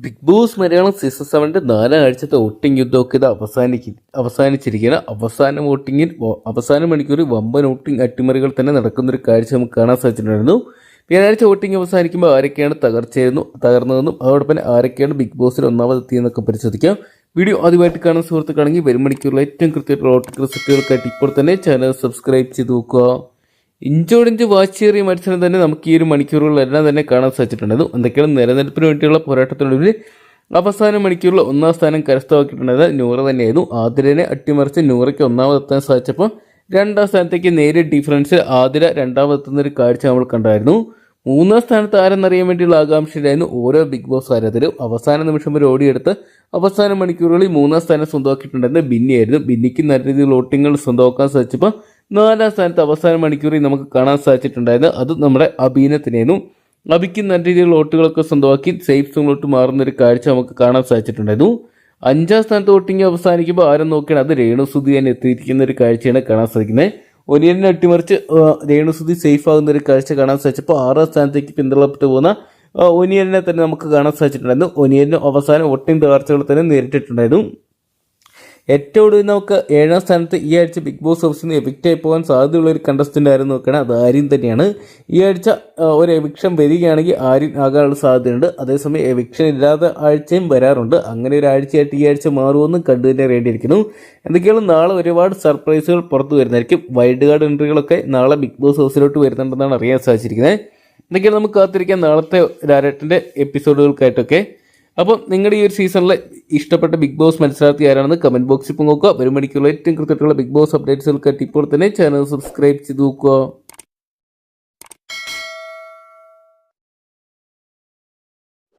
Big boss Malayalam season 7 നാലാം ആഴ്ചത്തെ voting യുദ്ധമൊക്കെ ഇത് അവസാനിച്ചിരിക്കുകയാണ്. അവസാന മണിക്കൂർ വമ്പൻ വോട്ടിംഗ് അട്ടിമറികൾ തന്നെ നടക്കുന്നൊരു കാഴ്ച നമുക്ക് കാണാൻ സാധിച്ചിട്ടുണ്ടായിരുന്നു. വ്യാഴാഴ്ച വോട്ടിംഗ് അവസാനിക്കുമ്പോൾ ആരൊക്കെയാണ് തകർന്നതെന്നും അതോടൊപ്പം ആരൊക്കെയാണ് ബിഗ് ബോസിൽ ഒന്നാമതെത്തിയെന്നൊക്കെ പരിശോധിക്കാം. വീഡിയോ ആദ്യമായിട്ട് കാണുന്ന സുഹൃത്തുക്കളാണെങ്കിൽ വരും മണിക്കൂറിൽ ഏറ്റവും കൃത്യമായിട്ടുള്ള വോട്ടുകൾ സെറ്റുകൾക്കായിട്ട് ഇപ്പോൾ തന്നെ ചാനൽ സബ്സ്ക്രൈബ് ചെയ്ത് നോക്കുക. ഇഞ്ചോടിഞ്ച് വാശിയേറിയ മത്സരം തന്നെ നമുക്ക് ഈ ഒരു മണിക്കൂറുകളെല്ലാം തന്നെ കാണാൻ സാധിച്ചിട്ടുണ്ടായിരുന്നു. എന്തൊക്കെയാണ് നിലനിൽപ്പിന് വേണ്ടിയുള്ള പോരാട്ടത്തിനൊടുവിൽ അവസാന മണിക്കൂറിൽ ഒന്നാം സ്ഥാനം കരസ്ഥമാക്കിയിട്ടുണ്ടായത് നൂറ തന്നെയായിരുന്നു. ആതിരനെ അട്ടിമറിച്ച് നൂറയ്ക്ക് ഒന്നാമതെത്താൻ സാധിച്ചപ്പോൾ രണ്ടാം സ്ഥാനത്തേക്ക് നേരിയ ഡിഫറൻസ് ആതിര രണ്ടാമതെത്തുന്ന ഒരു കാഴ്ച നമ്മൾ കണ്ടായിരുന്നു. മൂന്നാം സ്ഥാനത്ത് ആരെന്നറിയാൻ വേണ്ടിയുള്ള ആകാംക്ഷയിലായിരുന്നു ഓരോ ബിഗ് ബോസ് ആരാധകരും. അവസാന നിമിഷം വരെ ഓടിയെടുത്ത് അവസാന മണിക്കൂറുകളിൽ മൂന്നാം സ്ഥാനം സ്വന്തമാക്കിയിട്ടുണ്ടായിരുന്ന ബിന്നിയായിരുന്നു. ബിന്നിക്ക് നല്ല രീതിയിൽ വോട്ടിങ്ങൾ സ്വന്തമാക്കാൻ സാധിച്ചപ്പോൾ നാലാം സ്ഥാനത്ത് അവസാന മണിക്കൂറിൽ നമുക്ക് കാണാൻ സാധിച്ചിട്ടുണ്ടായത് അത് നമ്മുടെ അബീനത്തിനായിരുന്നു. അബിക്ക് നല്ല രീതിയിലുള്ള വോട്ടുകളൊക്കെ സ്വന്തമാക്കി സേഫ് സോണിലോട്ട് മാറുന്ന ഒരു കാഴ്ച നമുക്ക് കാണാൻ സാധിച്ചിട്ടുണ്ടായിരുന്നു. അഞ്ചാം സ്ഥാനത്ത് വോട്ടിംഗ് അവസാനിക്കുമ്പോൾ ആരും നോക്കിയാണ് അത് രേണുസുതി തന്നെ എത്തിയിരിക്കുന്ന ഒരു കാഴ്ചയാണ് കാണാൻ സാധിക്കുന്നത്. ഒനിയനെ അട്ടിമറിച്ച് രേണുസുതി സേഫ് ആകുന്ന ഒരു കാഴ്ച കാണാൻ സാധിച്ചപ്പോൾ ആറാം സ്ഥാനത്തേക്ക് പിന്തള്ളപ്പെട്ടു പോകുന്ന ഒനിയനെ തന്നെ നമുക്ക് കാണാൻ സാധിച്ചിട്ടുണ്ടായിരുന്നു. ഒനിയന് അവസാനം വോട്ടിംഗ് തകർച്ചകൾ തന്നെ നേരിട്ടിട്ടുണ്ടായിരുന്നു. ഏറ്റവും ഒടുവിൽ നമുക്ക് ഏഴാം സ്ഥാനത്ത് ഈ ആഴ്ച ബിഗ് ബോസ് ഹൗസിൽ നിന്ന് എവിക്റ്റ് ആയി പോകാൻ സാധ്യതയുള്ള ഒരു കണ്ടസ്റ്റൻ്റ് ആരും നോക്കുകയാണ് അത് ആര്യൻ തന്നെയാണ്. ഈ ആഴ്ച ഒരു എവിക്ഷൻ വരികയാണെങ്കിൽ ആര്യൻ ആകാനുള്ള സാധ്യതയുണ്ട്. അതേസമയം എവിക്ഷൻ ഇല്ലാത്ത ആഴ്ചയും വരാറുണ്ട്. അങ്ങനെ ഒരു ആഴ്ചയായിട്ട് ഈ ആഴ്ച മാറുമെന്നും കണ്ടു തന്നെ അറിയേണ്ടിയിരിക്കുന്നു. എന്തൊക്കെയാണ് നാളെ ഒരുപാട് സർപ്രൈസുകൾ പുറത്തു വരുന്നതായിരിക്കും. വൈൽഡ് കാർഡ് എൻട്രികളൊക്കെ നാളെ ബിഗ് ബോസ് ഹൗസിലോട്ട് വരുന്നുണ്ടെന്നാണ് അറിയാൻ സാധിച്ചിരിക്കുന്നത്. എന്തൊക്കെയാണ് നമുക്ക് കാത്തിരിക്കാൻ നാളത്തെ രാരേട്ടൻ്റെ എപ്പിസോഡുകൾക്കായിട്ടൊക്കെ. അപ്പം നിങ്ങളുടെ ഈ ഒരു സീസണിലെ ഇഷ്ടപ്പെട്ട ബിഗ് ബോസ് മത്സരാർത്ഥി ആരാണെന്ന് കമൻറ്റ് ബോക്സിൽ നോക്കുക. ഒരു മണിക്കുള്ള ഏറ്റവും കൃത്യമായിട്ടുള്ള ബിഗ് ബോസ് അപ്ഡേറ്റ്സുകൾക്കായിട്ട് ഇപ്പോൾ തന്നെ ചാനൽ സബ്സ്ക്രൈബ് ചെയ്ത് നോക്കുക.